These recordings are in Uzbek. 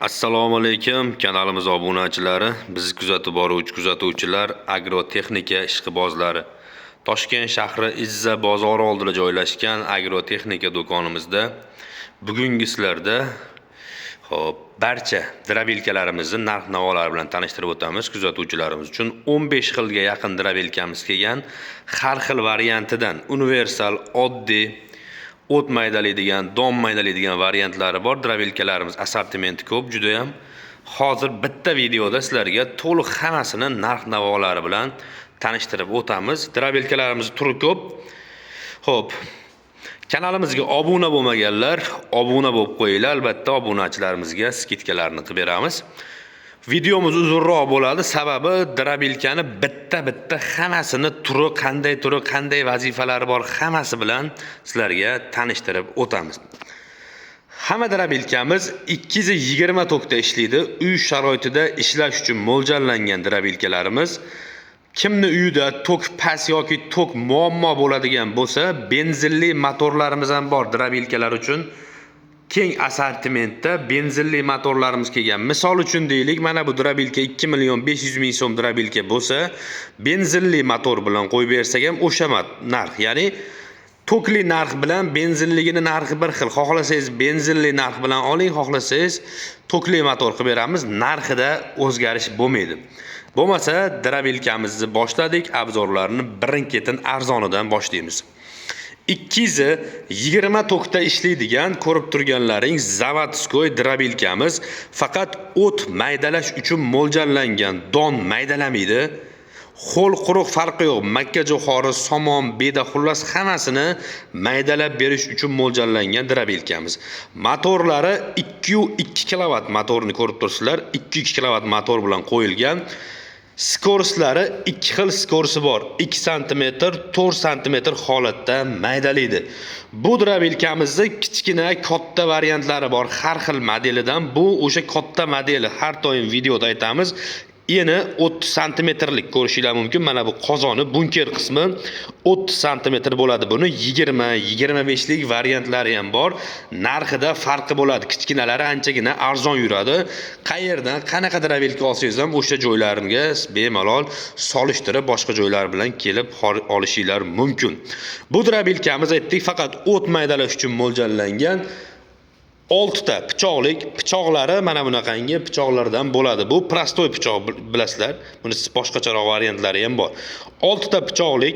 Assalomu alaykum kanalimiz obunachilari, bizni kuzatib boruvchi kuzatuvchilar, agrotexnika ishqibozlari. Toshkent shahri Izza bozori oldida joylashgan agrotexnika do'konimizda bugungi sizlarda barcha drabilkalarimizni narx-navolari bilan tanishtirib o'tamiz. Kuzatuvchilarimiz uchun 15 xilga yaqin drabilkamiz kelgan, har xil variantidan universal, oddiy, o't maydalaydigan, don maydalaydigan variantlari bor. Drabilkalarimiz assortimenti ko'p, juda ham. Hozir bitta videoda sizlarga to'liq hammasini narx-navolari bilan tanishtirib o'tamiz. Drabilkalarimiz turi ko'p. Xo'p. Kanalimizga obuna bo'lmaganlar, obuna bo'lib qo'yinglar. Albatta obunachilarimizga skidkalarni qilib beramiz. Videomiz uzunroq bo'ladi, sababi drabilkani bitta hammasini turi, qanday vazifalari bor, hammasi bilan sizlarga tanishtirib o'tamiz. Hamma drabilkamiz 220 tokda ishlaydi. Uy sharoitida ishlash uchun mo'ljallangan drabilkalarimiz. Kimni uyida tok past yoki tok muammo bo'ladigan bo'lsa, benzinli motorlarimiz ham bor drabilkalar uchun. Keng assortimentda benzinli motorlarimiz kelgan. Misol uchun deylik, mana bu drabilka 2.500.000 so'm drabilka bo'lsa, benzinli motor bilan qo'yib bersak ham o'sha narx, ya'ni tokli narx bilan benzinligini narxi bir xil. Xohlasangiz benzinli narx bilan oling, xohlasangiz tokli motor qilib beramiz. Narxida o'zgarish bo'lmaydi. Bo'lmasa, drabilkamizni boshladik, obzorlarni birin-ketin arzonidan boshlaymiz. 220 tokda ishlaydigan ko'rib turganlaring zavodskoy drabilkamiz, faqat o't maydalash uchun mo'ljallangan, don maydalamaydi. Xo'l quruq farqi yo'q. Makka jo'xori, somon, beda, xullas hammasini maydalab berish uchun mo'ljallangan drabilkamiz. Motorlari 2.2 kW motorni ko'rib turibsizlar. 2.2 kW motor bilan qo'yilgan. Skorslari 2 xil skorsi bor. 2 cm, 4 cm holatda maydalaydi. Bu drabilkamizda kichkina, katta variantlari bor. Har xil modelidan. Bu o'sha katta modeli. Har doim videoda aytamiz. Eni 30 cmlik ko'rishinglar mumkin. Mana bu qozoni, bunker qismi 30 cm bo'ladi. Buni 20-25 lik variantlari ham bor. Narxida farqi bo'ladi. Kichkinalari anchagina arzon yuradi. Qayerdan qanaqa drabilka olsangiz ham o'sha joylarimga bemalol solishtirib boshqa joylar bilan kelib olishinglar mumkin. Bu drabilkamiz aytdik, faqat o't maydalash uchun mo'ljallangan. 6 ta pichoqlari mana bunaqangi pichoqlardan bo'ladi. Bu prostoy pichoq bilasizlar. Buni boshqacharoq variantlari ham bor. 6 ta pichoqlik.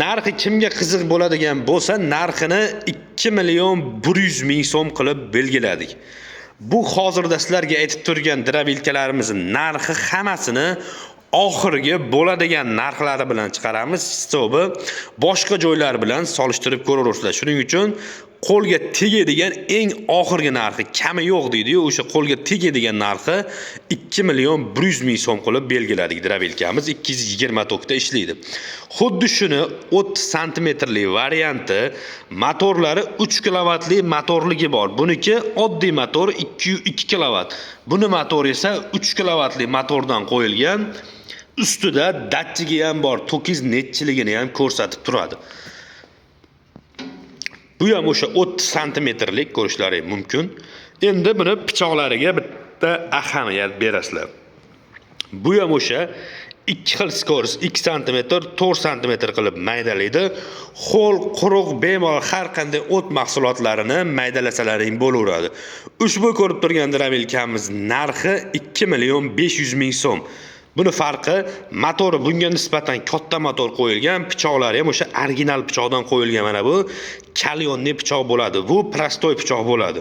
Narxi kimga qiziq bo'ladigan bo'lsa, narxini 2.100.000 so'm qilib belgiladik. Bu hozirda sizlarga aytib turgan drabilkalarimizning narxi hammasini oxirgi bo'ladigan narxlari bilan chiqaramiz. Hisobi boshqa joylar bilan solishtirib ko'raversizlar. Shuning uchun qo'lga tegadigan eng oxirgi narxi, kami yo'q deydi-yu, o'sha qo'lga tegadigan narxi 2.100.000 so'm qilib belgiladik. Drabilkamiz 220 tokda ishlaydi. Xuddi shuni 30 cm varianti, motorlari 3 kW motorligi bor. Buniki oddiy motor 2.2 kW. Buni motor esa 3 kW motordan qo'yilgan. Ustida datchigi ham bor. Tokiz netchiligini ham ko'rsatib turadi. Bu ham o'sha 30 cmlik ko'rishlaring mumkin. Endi buni pichoqlariga bitta ahamiyat berasizlar. Bu ham o'sha 2 xil skors, 2 cm, 4 cm qilib maydalaydi. Xo'l, quruq, bemalol har qanday o't mahsulotlarini maydalasalaring bo'laveradi. Ushbu ko'rib turgan drabilkamiz narxi 2.500.000 so'm. Buni farqi, motori bunga nisbatan katta motor qo'yilgan, pichoqlari ham o'sha original pichoqdan qo'yilgan. Mana bu kalyonli pichoq bo'ladi. Bu prostoy pichoq bo'ladi.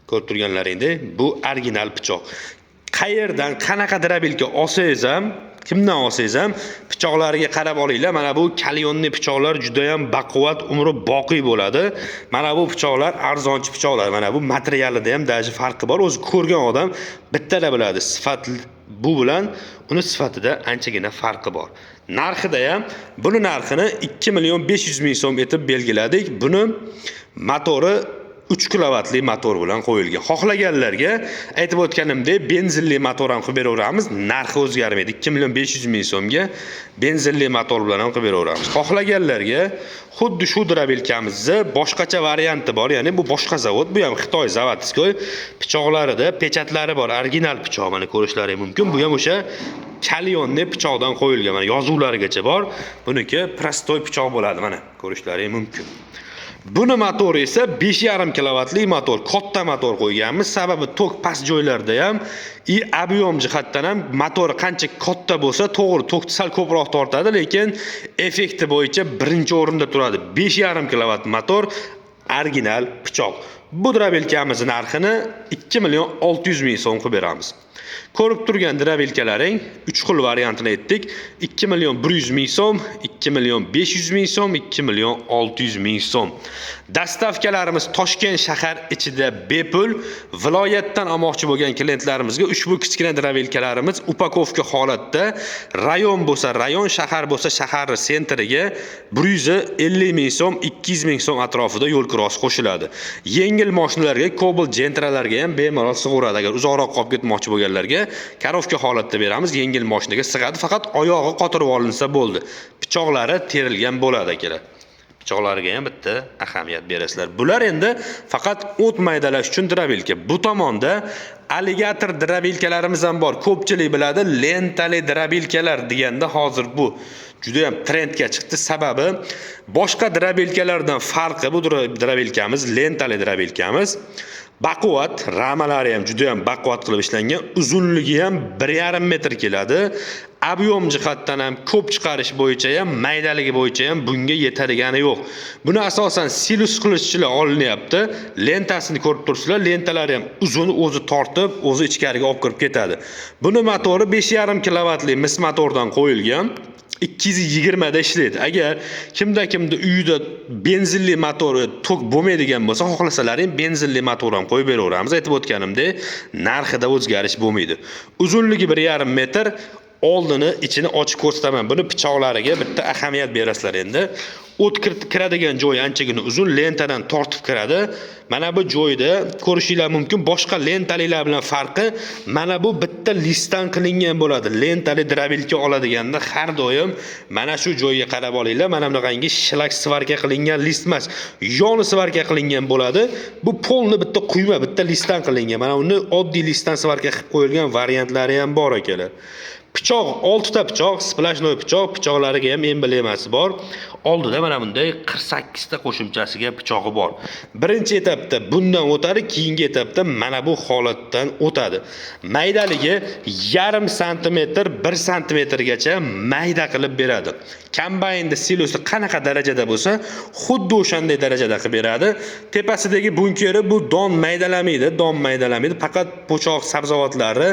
Ko'rib turganlaringdek, bu original pichoq. Qayerdan qanaqa drabilka olsangiz ham, kimdan olsangiz ham pichoqlariga qarab olinglar. Mana bu kalyonli pichoqlar juda ham baquvvat, umri boqiy bo'ladi. Mana bu pichoqlar arzonchi pichoqlar. Mana bu materialida ham daji farqi bor. O'zi ko'rgan odam bittada biladi. Sifat bu bilan uni sifatida anchagina farqi bor. Narxida ham buni narxini 2.500.000 so'm etib belgiladik. Buni motori 3 kilovatli motor bilan qo'yilgan. Xohlaganlarga aytib o'tganimdek, benzinli motor ham qilib beraveramiz. Narxi o'zgarmaydi. 2.500 ming so'mga benzinli motor bilan ham qilib beraveramiz. Xohlaganlarga xuddi shu drabilkamizni boshqacha varianti bor. Ya'ni bu boshqa zavod, bu ham Xitoy Zavodskoy pichoqlarida pechatlari bor. Original pichoq, mana ko'rishlaringiz mumkin. Bu ham o'sha kalyonli pichoqdan qo'yilgan. Mana yozuvlarigacha bor. Buniki prostoy pichoq bo'ladi, mana ko'rishlaringiz mumkin. Buni motori esa 5.5 kilovatli motor, katta motor qo'yganmiz. Sababi tok past joylarda ham ob'yom jihatdan ham motori qancha katta bo'lsa, to'g'ri tokni sal ko'proq tortadi, lekin effekti bo'yicha birinchi o'rinda turadi. 5.5 kilovat motor, original pichoq. Bu drabilkamizning narxini 2.600 ming so'm qilib beramiz. Ko'rib turgan drabilkalaring 3 xil variantini aytdik. 2.100 ming so'm, 2.500 ming so'm, 2.600 ming so'm. Dastavkalarimiz Toshkent shahar ichida bepul. Viloyatdan olmoqchi bo'lgan klientlarimizga ushbu kichkina drabilkalarimiz upakovka holatda rayon bo'lsa rayon, shahar bo'lsa shahar sentriga 150 ming so'm, 200 ming so'm atrofida yo'l kirosi qo'shiladi. Yengil mashinalarga, Cobalt Gentralarga ham bemalol sig'uradi. Agar uzoqroq qolib ketmoqchi bo'lganlarga karovka holatda beramiz. Yengil mashinaga sig'adi, faqat oyog'i qotirib olinsa bo'ldi. Pichoqlari terilgan bo'ladi akalar. Pichoqlariga ham bitta ahamiyat berasizlar. Bular endi faqat o't maydalash uchun drabilka. Bu tomonda alligator drabilkalarimiz ham bor. Ko'pchilik biladi, lentali drabilkalar deganda hozir bu juda ham trendga chiqdi. Sababi boshqa drabilkalardan farqi, bu drabilkamiz lentali drabilkamiz. Baquvvat, ramalari ham juda ham baquvvat qilib ishlangan. Uzunligi ham 1.5 metr keladi. Ob'yom jihatdan ham ko'p chiqarish bo'yicha ham, maydaligi bo'yicha ham bunga yetadigani yo'q. Buni asosan silus qilishchilar olinyapti. Lentasini ko'rib turibsizlar, lentalari ham uzun, o'zi tortib, o'zi ichkariga olib kirib ketadi. Buni motori 5.5 kilovatli mis motordan qo'yilgan. 220 da ishlaydi. Agar kimda uyida benzinli motori tok bo'lmaydigan bo'lsa, xohlasalaring benzinli motor ham qo'yib beraveramiz. Aytib o'tganimdek, narxida o'zgarish bo'lmaydi. Uzunligi 1.5 metr, oldini ichini ochib ko'rsataman. Buni pichoqlariga bitta ahamiyat berasizlar endi. O't kiradigan joyi anchagina uzun, lentadan tortib kiradi. Mana bu joyda ko'rishinglar mumkin. Boshqa lentalilar bilan farqi, mana bu bitta listdan qilingan bo'ladi. Lentali drabilka oladiganda har doim mana shu joyga qarab olinglar. Mana bunaqangi shilak svarka qilingan list emas, yoni svarka qilingan bo'ladi. Bu polni bitta quyma, bitta listdan qilingan. Mana uni oddiy listdan svarka qilib qo'yilgan variantlari ham bor akalar. Pichoq 6 ta pichoq, splashnoy pichoq, pichoqlariga ham emblemasi bor. Oldida mana bunday 48 ta qo'shimchasiga pichog'i bor. Birinchi etapda bundan o'tadi, keyingi etapda mana bu holatdan o'tadi. Maydaligi 0.5 sm, 1 sm-gacha mayda qilib beradi. Kombaynda silosi qanaqa darajada bo'lsa, xuddi o'shanday darajada qilib beradi. Tepasidagi bunkeri bu don maydalamaydi, faqat po'choq sabzavotlari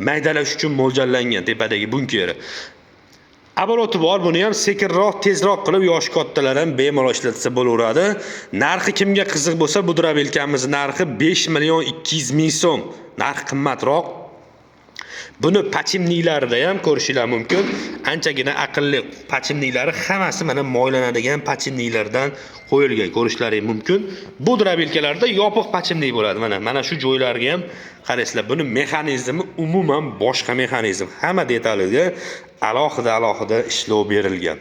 maydalash uchun mo'ljallangan tepadagi bunkeri. Aboloti bor, buni ham sekinroq, tezroq qilib yosh kattalar ham bemalol ishlatsa bo'laveradi. Narxi kimga qiziq bo'lsa, bu drabilkamizning narxi 5.200 ming so'm. Narx qimmatroq. Buni pachimniklarida ham ko'rishinglar mumkin. Anchagina aqlli pachimniklari hammasi mana moylanadigan pachimniklardan qo'yilgan, ko'rishlaringiz mumkin. Bu drabilkalarda yopiq pachimnik bo'ladi. Mana shu joylariga ham qarasizlar. Buni mexanizmi umuman boshqa mexanizm. Hamma detaliga alohida ishlov berilgan.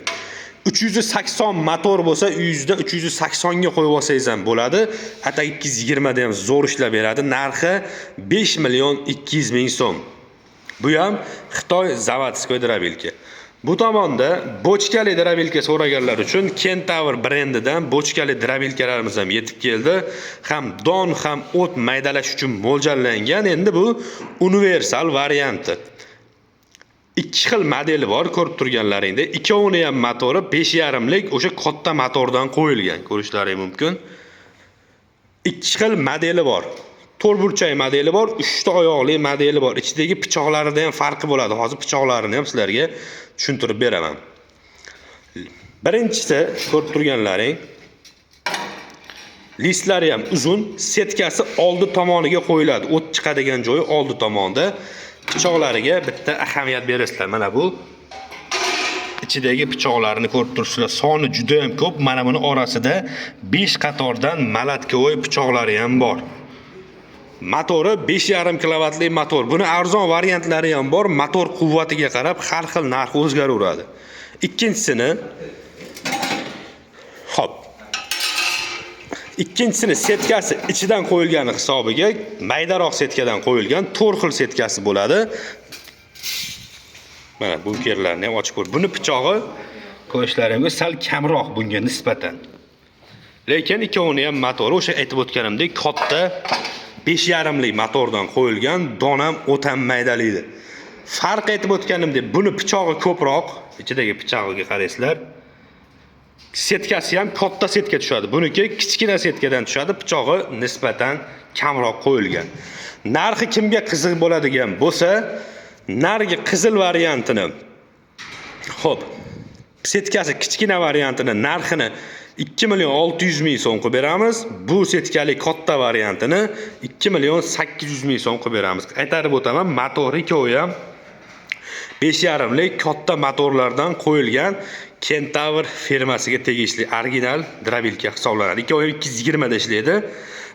380 motor bo'lsa, uyingizda 380 ga qo'yib olsangiz ham bo'ladi. Hatta 220 da ham zo'r ishlab beradi. Narxi 5.200 ming so'm. Bu ham Xitoy Zavodskoy drabilka. Bu tomonda bochkali drabilka so'raganlar uchun Kentaur brendidan bochkali drabilkalarimiz ham yetib keldi. Ham don, ham o't maydalash uchun mo'ljallangan. Endi bu universal varianti. 2 xil modeli bor, ko'rib turganlaringda. Ikkovini ham motori 5.5 lik o'sha katta motordan qo'yilgan, ko'rishlaringiz mumkin. 2 xil modeli bor. 4 burchak modeli bor, 3 ta oyoqli modeli bor. Ichidagi pichoqlarida ham farqi bo'ladi. Hozir pichoqlarini ham sizlarga tushuntirib beraman. Birinchisi ko'rib turganlaring, listlari ham uzun, setkasi oldi tomoniga qo'yiladi. O't chiqadigan joyi oldi tomonda. Pichoqlariga bitta ahamiyat berasizlar. Mana bu ichidagi pichoqlarni ko'rib turibsizlar. Soni juda ham ko'p. Mana buni orasida 5 qatordan malatkovoy pichoqlari ham bor. Motori 5,5 kilovatli motor. Buni arzon variantlari ham bor. Motor quvvatiga qarab har xil narxi o'zgaraveradi. Ikkinchisini hop. Ikkinchisini setkasi ichidan qo'yilgani hisobiga maydaroq setkadan qo'yilgan 4 xil setkasi bo'ladi. Mana bunkerlarni ham ochib ko'r. Buni pichog'i ko'rishlaringiz sal kamroq bunga nisbatan. Lekin ikkovini ham motori o'sha aytib o'tganimdek katta 5,5 lik motordan qo'yilgan, donam o'ta maydalaydi. Farq aytib o'tganimdek, buni pichog'i ko'proq, ichidagi pichog'iga qaraysizlar. Setkasi ham katta setka tushadi. Buniki kichkina setkadan tushadi, pichog'i nisbatan kamroq qo'yilgan. Narxi kimga qiziq bo'ladigan bo'lsa, nargi qizil variantini, hop, setkasi kichkina variantini narxini 2,600,000 so'm qilib beramiz. Bu setkali katta variantini 2,800,000 so'm qilib beramiz. Aytarib o'taman, motori ikkovi ham 5,5 lik katta motorlardan qo'yilgan Kentaur firmasiga tegishli original drabilka hisoblanadi. Ikkovi 220 da ishlaydi.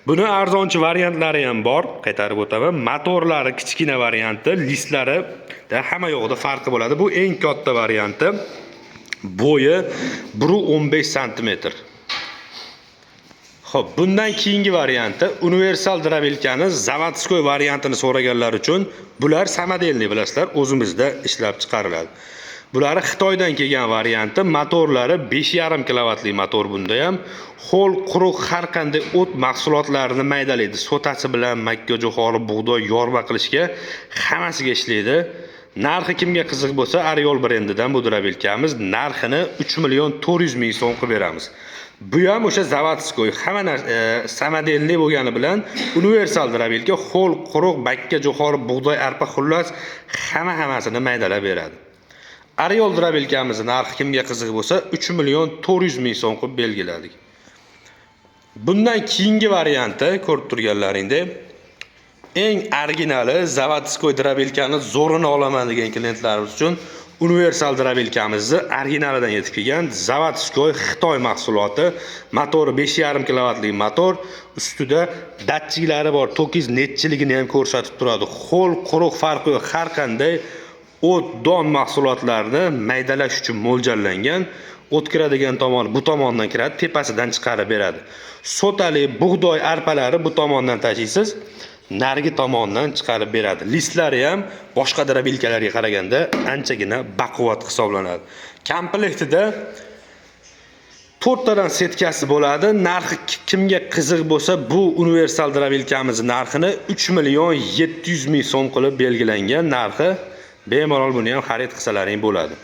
Buni arzonchi variantlari ham bor. Qaytarib o'taman. Motorlari kichkina varianti, listlari da hamma yo'g'ida farqi bo'ladi. Bu eng katta varianti. Bo'yi 1,15 sm. Xo'p, bundan keyingi varianti universal drabilkani zavodskoy variantini so'raganlar uchun bular samodelniy bilasizlar, o'zimizda ishlab chiqariladi. Bular Xitoydan kelgan varianti, motorlari 5,5 kilovatli motor bunda ham. Ho'l, quruq har qanday o't mahsulotlarini maydalaydi. Sotasi bilan makka jo'xori, bug'doy yorma qilishga hammasiga ishlaydi. Narxi kimga qiziq bo'lsa, Ariol brendidan bu drabilkamiz narxini 3,400,000 so'm qilib beramiz. Bu ham o'sha zavodskoy, hamma samodelniy bo'lgani bilan universal drabilka, ho'l, quruq, makka jo'xori, bug'doy, arpa, xullas hammasini maydalab beradi. Ariol drabilkamizning narxi kimga qiziq bo'lsa 3,400,000 so'm qilib belgiladik. Bundan keyingi varianti ko'rib turganlaringdek eng originali zavodskoy drabilkani zo'rini olaman degan klientlarimiz uchun universal drabilkamizni originalidan yetib kelgan zavodskoy Xitoy mahsuloti, motori 5,5 kilovatli motor, ustida datchiklari bor, to'kiz netchiligini ham ko'rsatib turadi. Ho'l, quruq farqi yo'q, har qanday o't, don mahsulotlarini maydalash uchun mo'ljallangan. O't kiradigan tomoni bu tomondan kiradi, tepasidan chiqarib beradi. Sotali, bug'doy, arpalari bu tomondan tashiysiz, narigi tomondan chiqarib beradi. Listlari ham boshqa drabilkalarga qaraganda anchagina baquvvat hisoblanadi. Komplektida 4 tadan setkasi bo'ladi. Narxi kimga qiziq bo'lsa, bu universal drabilkamizning narxini 3,700,000 so'm qilib belgilangan narxi. Bemalol buni ham xarid qilsalaring bo'ladi.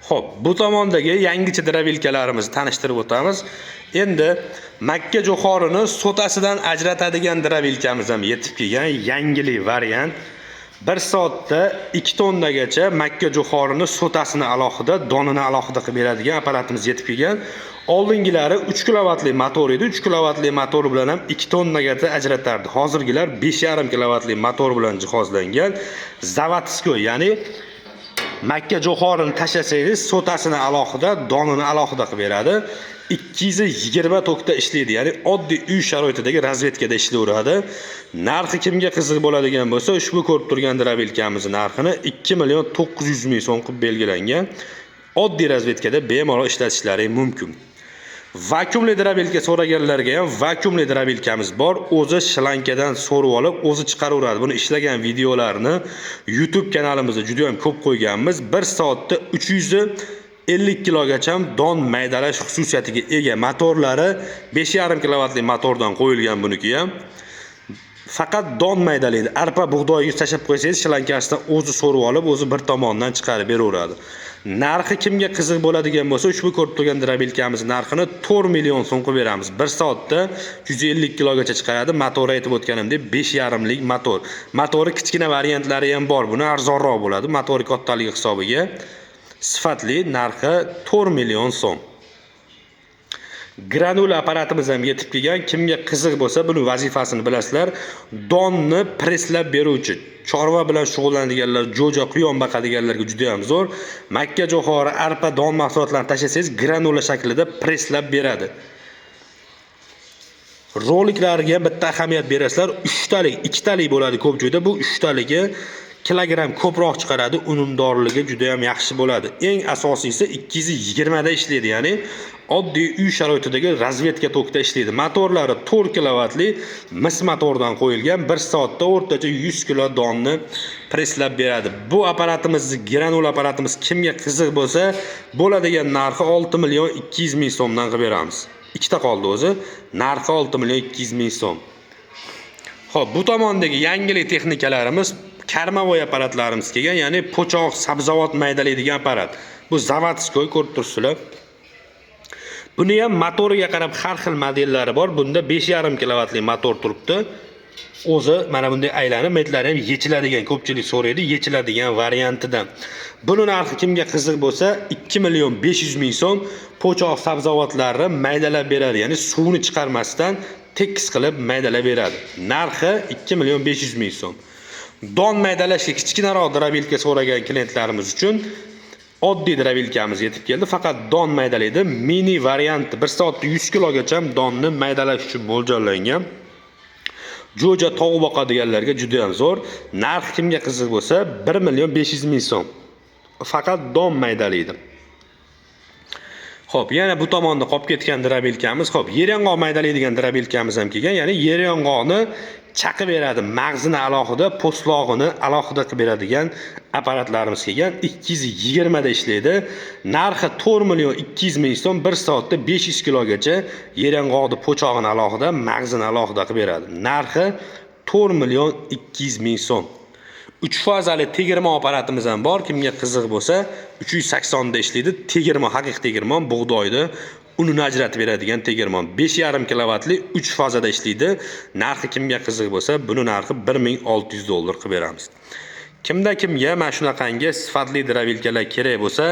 Xo'p, bu tomondagi yangicha drabilkalarimizni tanishtirib o'tamiz. Endi makka jo'xorini sotasidan ajratadigan drabilkamiz ham yetib kelgan yangilik variant. 1 soatda 2 tonnagacha makka jo'xorini sotasini alohida, donini alohida qilib beradigan apparatimiz yetib kelgan. Oldingilari 3 kilovatli motor edi. 3 kilovatli motor bilan ham 2 tonnagacha ajratardi. Hozirgilar 5,5 kilovatli motor bilan jihozlangan zavodskoy, ya'ni makka jo'xorini tashlasangiz sotasini alohida, donini alohida qilib beradi. 220 tokda ishlaydi, ya'ni oddiy uy sharoitidagi razvedkada ishlayveradi. Narxi kimga qiziq bo'ladigan bo'lsa, ushbu ko'rib turgan drabilkamizning narxini 2,900,000 so'm qilib belgilangan. Oddiy razvedkada bemalol ishlatishlari mumkin. Vakuumli drabilka so'raganlarga ham vakuumli drabilkamiz bor. O'zi shlankadan so'rib olib, o'zi chiqaraveradi. Buni ishlagan videolarni YouTube kanalimizda juda ham ko'p qo'yganmiz. 1 soatda 350 kilogacha don maydalash xususiyatiga ega. Motorlari 5,5 kilovatli motordan qo'yilgan buniki ham. Faqat don maydalaydi. Arpa, bug'doyni tashab qo'ysangiz, shlankasidan o'zi so'rib olib, o'zi bir tomondan chiqarib beraveradi. Narxi kimga qiziq bo'ladigan bo'lsa, ushbu ko'rib turgan drabilkamizning narxini 4 million so'm qilib beramiz. 1 soatda 150 kilogacha chiqaradi. Motori aytib o'tganimdek 5,5 lik motor. Motori kichkina variantlari ham bor. Buni arzonroq bo'ladi. Motori kattaligi hisobiga sifatli, narxi 4 million so'm. Granula apparatimiz ham yetib kelgan. Kimga qiziq bo'lsa, buni vazifasini bilasizlar. Donni presslab beruvchi, chorva bilan shug'ullanadiganlar, jo'ja, quyon boqadiganlarga juda ham zo'r. Makka jo'xori, arpa, don mahsulotlarini tashlasangiz, granula shaklida presslab beradi. Roliklarga bitta ahamiyat berasizlar. 3 talik, 2 talik bo'ladi ko'p joyda. Bu 3 taligi kilogramm ko'proq chiqaradi, unumdorligi juda ham yaxshi bo'ladi. Eng asosiysi 220 da ishlaydi, ya'ni oddiy uy sharoitidagi razvedka tokda ishlaydi. Motorlari 4 kilovatli mis motordan qo'yilgan, 1 soatda o'rtacha 100 kilo donni presslab beradi. Bu apparatimiz, granula apparatimiz kimga qiziq bo'lsa, bo'ladigan narxi 6 million 200 ming so'mdan qilib beramiz. Ikkita qoldi o'zi. Narxi 6 million 200 ming so'm. Xo'p, bu tomondagi yangilik texnikalarimiz karmavoy apparatlarimiz kelgan, ya'ni po'choq, sabzavot maydalaydigan apparat. Bu zavodskoy ko'rib turibsizlar. Buni ham motoriga qarab har xil modellari bor. Bunda 5,5 kilovatli motor turibdi. O'zi mana bunday aylanib, metlari ham yechiladigan, ko'pchilik so'raydi, yechiladigan variantidan. Buni narxi kimga qiziq bo'lsa, 2 million 500 ming so'm po'choq sabzavotlarni maydalab beradi, ya'ni suvni chiqarmasdan tekis qilib maydalab beradi. Narxi 2 million 500 ming so'm. Don maydalashga kichkinaroq drabilka so'ragan klientlarimiz uchun oddiy drabilkamiz yetib keldi. Faqat don maydalaydi. Mini varianti 1 soatda 100 kilogacha donni maydalash uchun mo'ljallangan. Jo'ja, tovuq boqadiganlarga juda ham zo'r. Narxi kimga qiziq bo'lsa, 1 million 500 ming so'm. Faqat don maydalaydi. Xo'p, yana bu tomonda qolib ketgan drabilkamiz. Xo'p, yer yong'oq maydalaydigan drabilkamiz ham kelgan. Ya'ni yer yong'oqni chaqib beradi, mag'zini alohida, po'stlog'ini alohida qilib beradigan apparatlarimiz kelgan. 220 da ishlaydi. Narxi 4 million 200 ming so'm, 1 soatda 500 kilogacha yer yong'oqni po'chog'ini alohida, mag'zini alohida qilib beradi. Narxi 4 million 200 ming so'm. 3 fazali tegirmon apparatimiz ham bor. Kimga qiziq bo'lsa, 380 da ishlaydi. Tegirmon, haqiqiy tegirmon, bug'doyni unini ajratib beradigan tegirmon. 5,5 kilovatli 3 fazada ishlaydi. Narxi kimga qiziq bo'lsa, buni narxi 1600 dollar qilib beramiz. Kimga mana shunaqangi sifatli drabilkalar kerak bo'lsa,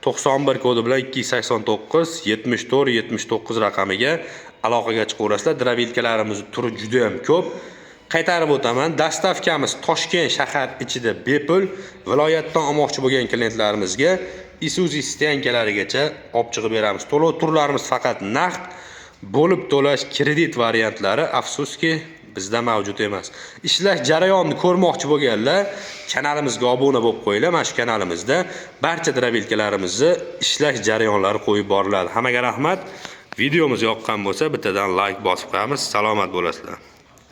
91 kodi bilan 289 74 79 raqamiga aloqaga chiqaverasizlar. Drabilkalarimiz turi juda ham ko'p. Qaytarib o'taman, dastavkamiz Toshkent shahar ichida bepul. Viloyatdan olmoqchi bo'lgan klientlarimizga Isuzu stenkalarigacha olib chiqib beramiz. To'lov turlarimiz faqat naqd, bo'lib to'lash, kredit variantlari afsuski bizda mavjud emas. Ishlash jarayonini ko'rmoqchi bo'lganlar kanalimizga obuna bo'lib qo'yinglar. Mana shu kanalimizda barcha drabilkalarimizni ishlash jarayonlari qo'yib boriladi. Hammaga rahmat. Videomiz yoqqan bo'lsa, bittadan like bosib qo'yamiz. Salomat bo'lasizlar.